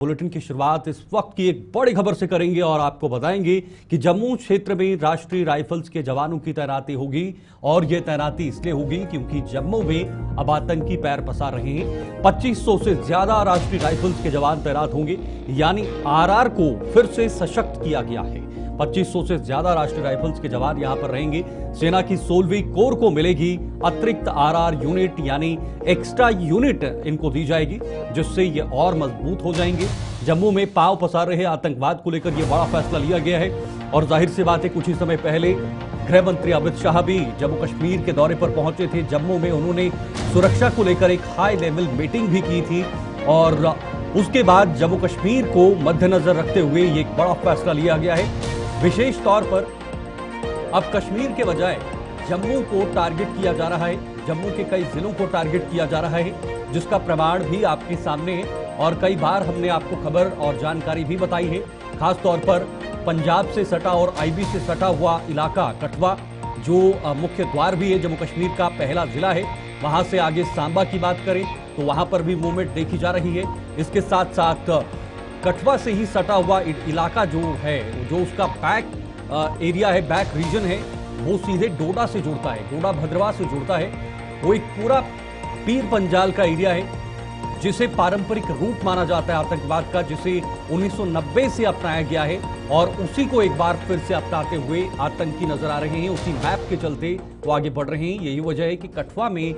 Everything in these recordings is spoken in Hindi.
बुलेटिन की शुरुआत इस वक्त की एक बड़ी खबर से करेंगे और आपको बताएंगे कि जम्मू क्षेत्र में राष्ट्रीय राइफल्स के जवानों की तैनाती होगी और यह तैनाती इसलिए होगी क्योंकि जम्मू में अब आतंकी पैर पसार रहे हैं। 2500 से ज्यादा राष्ट्रीय राइफल्स के जवान तैनात होंगे, यानी आरआर को फिर से सशक्त किया गया है। 2500 से ज्यादा राष्ट्रीय राइफल्स के जवान यहां पर रहेंगे। सेना की 16वीं कोर को मिलेगी अतिरिक्त आरआर यूनिट, यानी एक्स्ट्रा यूनिट इनको दी जाएगी, जिससे ये और मजबूत हो जाएंगे। जम्मू में पांव पसार रहे आतंकवाद को लेकर यह बड़ा फैसला लिया गया है और जाहिर सी बात है, कुछ ही समय पहले गृह मंत्री अमित शाह भी जम्मू कश्मीर के दौरे पर पहुंचे थे। जम्मू में उन्होंने सुरक्षा को लेकर एक हाई लेवल मीटिंग भी की थी और उसके बाद जम्मू कश्मीर को मद्देनजर रखते हुए ये एक बड़ा फैसला लिया गया है। विशेष तौर पर अब कश्मीर के बजाय जम्मू को टारगेट किया जा रहा है। जम्मू के कई जिलों को टारगेट किया जा रहा है, जिसका प्रमाण भी आपके सामने है और कई बार हमने आपको खबर और जानकारी भी बताई है। खास तौर पर पंजाब से सटा और आईबी से सटा हुआ इलाका कठुआ, जो मुख्य द्वार भी है जम्मू कश्मीर का, पहला जिला है। वहां से आगे सांबा की बात करें तो वहां पर भी मूवमेंट देखी जा रही है। इसके साथ साथ कठुआ से ही सटा हुआ इलाका जो है, जो उसका बैक एरिया है, बैक रीजन है, वो सीधे डोडा से जुड़ता है, डोडा भद्रवाह से जुड़ता है। वो एक पूरा पीर पंजाल का एरिया है, जिसे पारंपरिक रूट माना जाता है आतंकवाद का, जिसे 1990 से अपनाया गया है और उसी को एक बार फिर से अपनाते हुए आतंकी नजर आ रहे हैं। उसी मैप के चलते वो आगे बढ़ रहे हैं। यही वजह है कि कठुआ में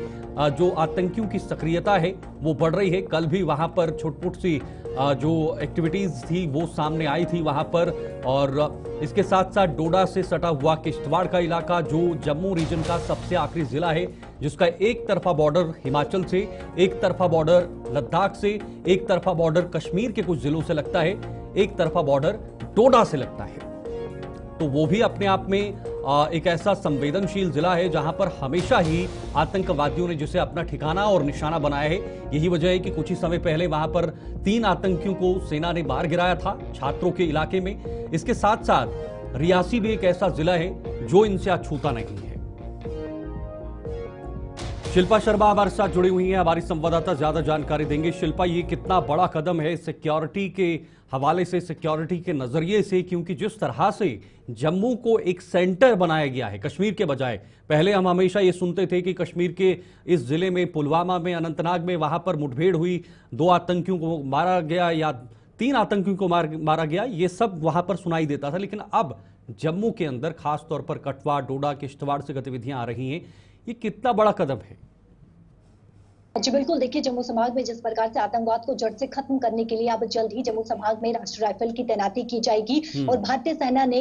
जो आतंकियों की सक्रियता है वो बढ़ रही है। कल भी वहां पर छुटपुट सी जो एक्टिविटीज थी वो सामने आई थी वहां पर। और इसके साथ साथ डोडा से सटा हुआ किश्तवाड़ का इलाका, जो जम्मू रीजन का सबसे आखिरी जिला है, जिसका एक तरफा बॉर्डर हिमाचल से, एक तरफा बॉर्डर लद्दाख से, एक तरफा बॉर्डर कश्मीर के कुछ जिलों से लगता है, एक तरफा बॉर्डर डोडा से लगता है। तो वो भी अपने आप में एक ऐसा संवेदनशील जिला है जहां पर हमेशा ही आतंकवादियों ने जिसे अपना ठिकाना और निशाना बनाया है। यही वजह है कि कुछ ही समय पहले वहां पर 3 आतंकियों को सेना ने मार गिराया था छात्रों के इलाके में। इसके साथ साथ रियासी भी एक ऐसा जिला है जो इनसे अछूता नहीं है। शिल्पा शर्मा हमारे साथ जुड़ी हुई हैं, हमारी संवाददाता ज्यादा जानकारी देंगे। शिल्पा, ये कितना बड़ा कदम है सिक्योरिटी के हवाले से, सिक्योरिटी के नजरिए से, क्योंकि जिस तरह से जम्मू को एक सेंटर बनाया गया है कश्मीर के बजाय, पहले हम हमेशा ये सुनते थे कि कश्मीर के इस जिले में, पुलवामा में, अनंतनाग में, वहां पर मुठभेड़ हुई, 2 आतंकियों को मारा गया या 3 आतंकियों को मारा गया, ये सब वहां पर सुनाई देता था। लेकिन अब जम्मू के अंदर खास तौर पर कठुआ, डोडा, किश्तवाड़ से गतिविधियां आ रही हैं, ये कितना बड़ा कदम है? जी बिल्कुल, देखिए जम्मू संभाग में जिस प्रकार से आतंकवाद को जड़ से खत्म करने के लिए अब जल्द ही जम्मू संभाग में राष्ट्रीय राइफल की तैनाती की जाएगी और भारतीय सेना ने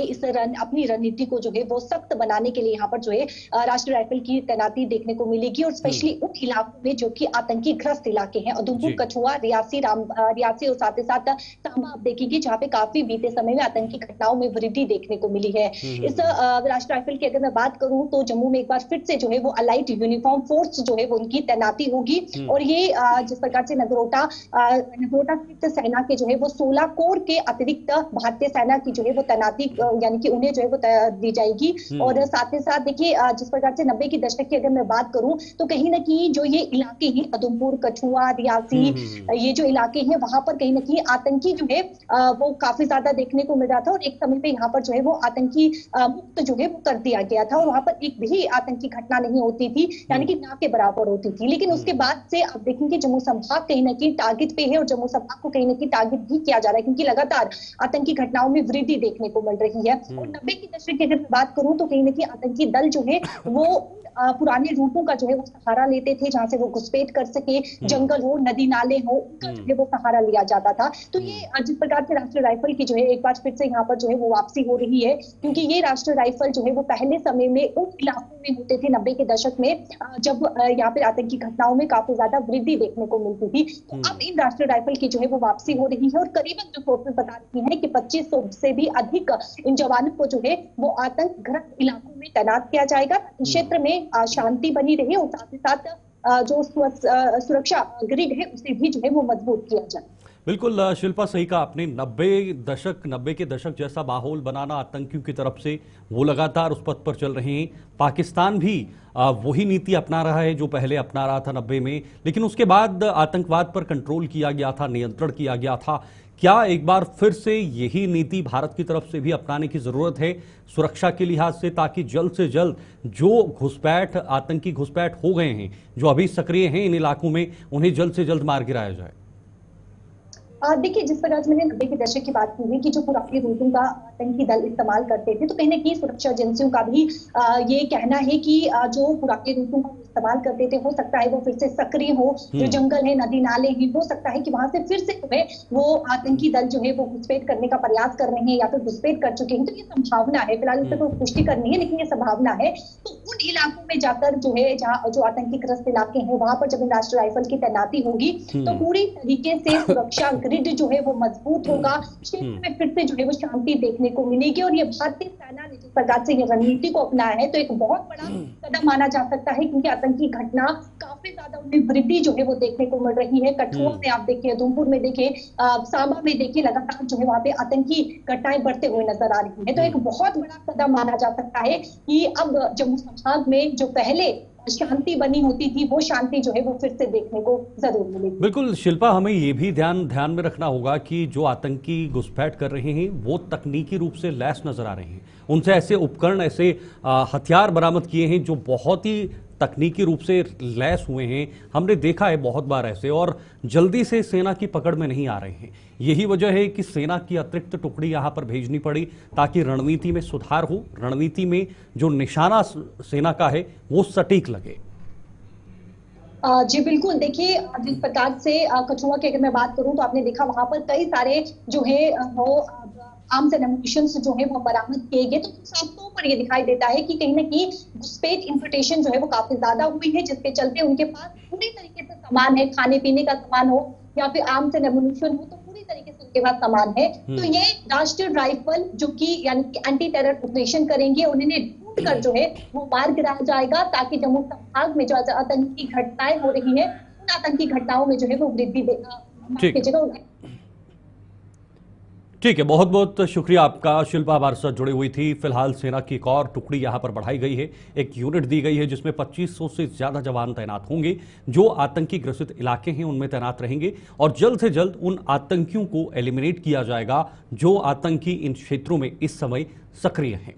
अपनी रणनीति को जो है वो सख्त बनाने के लिए यहाँ पर जो है राष्ट्रीय राइफल की तैनाती देखने को मिलेगी और स्पेशली उन इलाकों में जो कि आतंकी ग्रस्त इलाके हैं, उधमपुर, कठुआ, रियासी और साथ ही साथ सांबा आप देखेंगे जहाँ पे काफी बीते समय में आतंकी घटनाओं में वृद्धि देखने को मिली है। इस राष्ट्रीय राइफल की अगर मैं बात करूं तो जम्मू में एक बार फिर से जो है वो अलाइट यूनिफॉर्म फोर्स जो है वो उनकी तैनाती होगी और ये जिस प्रकार से नगरोटा स्थित सेना के जो है वो 16 कोर के अतिरिक्त भारतीय सेना की जो है वो तैनाती यानी कि उन्हें जो है वो दी जाएगी। और साथ ही साथ देखिए जिस प्रकार से 90 के दशक की अगर मैं बात करूं तो कहीं ना कहीं जो ये इलाके हैं, उधमपुर, कठुआ, रियासी, ये जो इलाके हैं वहां पर कहीं ना कहीं आतंकी जो है वो काफी ज्यादा देखने को मिल रहा था और एक समय पे यहाँ पर जो है वो आतंकी मुक्त जो है वो कर दिया गया था और वहां पर एक भी आतंकी घटना नहीं होती थी, यानी कि ना के बराबर होती थी। लेकिन उसके बाद से आप देखेंगे जम्मू संभाग कहीं ना कहीं टारगेट पे है और जम्मू संभाग को कहीं ना कहीं टारगेट भी किया जा रहा है क्योंकि लगातार आतंकी घटनाओं में वृद्धि देखने को मिल रही है। और 90 के दशक की अगर बात करूं तो कहीं ना कहीं आतंकी दल जो है वो पुराने रूटों का जो है वो सहारा लेते थे जहां से वो घुसपैठ कर सके, जंगल हो, नदी नाले हो, उनका जो है वो सहारा लिया जाता था। तो ये जिस प्रकार से राष्ट्रीय राइफल की जो है एक बार फिर से यहाँ पर जो है वो वापसी हो रही है क्योंकि ये राष्ट्रीय राइफल जो है वो पहले समय में उन इलाकों में होते थे 90 के दशक में जब यहाँ पे आतंकी घटनाओं में काफी ज्यादा वृद्धि देखने को मिलती थी। तो अब इन राष्ट्रीय राइफल की जो है वो वापसी हो रही है और करीबन जो सोर्सेज बता रही है कि 2500 से भी अधिक इन जवानों को जो है वो आतंकग्रस्त इलाकों में तैनात किया जाएगा ताकि क्षेत्र में शांति बनी रहे और साथ ही साथ जो सुरक्षा ग्रिड है उसे भी जो है वो मजबूत किया जाए। बिल्कुल शिल्पा, सही कहा आपने। 90 के दशक जैसा माहौल बनाना आतंकियों की तरफ से, वो लगातार उस पथ पर चल रहे हैं। पाकिस्तान भी वही नीति अपना रहा है जो पहले अपना रहा था 90 में, लेकिन उसके बाद आतंकवाद पर कंट्रोल किया गया था, नियंत्रण किया गया था। क्या एक बार फिर से यही नीति भारत की तरफ से भी अपनाने की जरूरत है सुरक्षा के लिहाज से, ताकि जल्द से जल्द जो घुसपैठ, आतंकी घुसपैठ हो गए हैं, जो अभी सक्रिय हैं इन इलाकों में, उन्हें जल्द से जल्द मार गिराया जाए? देखिए, जिस प्रकार से मैंने 90 के दशक की बात की है कि जो पुरानी रूटों का आतंकी दल इस्तेमाल करते थे, तो कहीं न कहीं सुरक्षा एजेंसियों का भी ये कहना है कि जो पुराने रूटों का इस्तेमाल करते थे, हो सकता है वो फिर से सक्रिय हो। जो जंगल है, नदी नाले हैं, हो सकता है कि वहां से फिर से जो है वो आतंकी दल जो है वो घुसपैठ करने का प्रयास कर रहे हैं या फिर घुसपैठ कर चुके हैं। तो ये संभावना है, फिलहाल इससे कोई पुष्टि करनी है, लेकिन ये संभावना है। तो उन इलाकों में जाकर जो है, जहाँ जो आतंकी ग्रस्त इलाके हैं, वहां पर जब राष्ट्रीय राइफल की तैनाती होगी तो पूरी तरीके से सुरक्षा ग्रिड जो है वो मजबूत होगा। क्षेत्र में फिर से जो है वो शांति देखने को मिलेगी। और ये भारतीय सेना ने जिस प्रकार से ये रणनीति को अपनाया है, तो एक बहुत बड़ा कदम माना जा सकता है, क्योंकि आतंकी घटना काफी ज्यादा उनमें वृद्धि जो है वो देखने को मिल रही है। कठुआ में आप देखिए, उधमपुर में देखिए, सांबा में देखिए, लगातार जो है वहां पे आतंकी घटनाएं बढ़ते हुए नजर आ रही है। तो एक बहुत बड़ा कदम माना जा सकता है कि अब जम्मू संभाग में जो पहले शांति बनी होती थी, वो शांति जो है वो फिर से देखने को जरूर मिलेगी। बिल्कुल शिल्पा, हमें ये भी ध्यान में रखना होगा कि जो आतंकी घुसपैठ कर रहे हैं वो तकनीकी रूप से लैस नजर आ रहे हैं। उनसे ऐसे उपकरण, ऐसे हथियार बरामद किए हैं जो बहुत ही तकनीकी रूप से लैस हुए हैं। हमने देखा है बहुत बार ऐसे, और जल्दी से सेना की पकड़ में नहीं आ रहे हैं। यही वजह है कि सेना की अतिरिक्त टुकड़ी यहां पर भेजनी पड़ी, ताकि रणनीति में सुधार हो, रणनीति में जो निशाना सेना का है वो सटीक लगे। जी बिल्कुल, देखिए, जिस प्रकार से कठुआ की अगर मैं बात करूं, तो आपने देखा वहां पर कई सारे जो है वो आर्म्स एंड एम्युनिशंस जो है वो बरामद किए गए। तो साफ तौर पर ये दिखाई देता है कि कहीं ना कहीं घुसपैठ इन्फिल्ट्रेशन जो है वो काफी ज्यादा हुई है, जिसके चलते उनके पास पूरी तरीके से सामान है, खाने पीने का सामान हो या फिर आर्म्स एंड एम्युनिशन हो, तो पूरी तरीके से उनके पास सामान है। तो ये राष्ट्रीय राइफल जो कि यानी कि एंटी टेरर ऑपरेशन करेंगे, उन्हें ढूंढ कर जो है वो मार गिराया जाएगा, ताकि जम्मू संभाग में जो आतंकी घटनाएं हो रही है, उन आतंकी घटनाओं में जो है वो वृद्धि ठीक है, बहुत बहुत शुक्रिया आपका। शिल्पा हमारे साथ जुड़ी हुई थी। फिलहाल सेना की एक और टुकड़ी यहां पर बढ़ाई गई है, एक यूनिट दी गई है जिसमें 2500 से ज्यादा जवान तैनात होंगे, जो आतंकी ग्रसित इलाके हैं उनमें तैनात रहेंगे, और जल्द से जल्द उन आतंकियों को एलिमिनेट किया जाएगा जो आतंकी इन क्षेत्रों में इस समय सक्रिय हैं।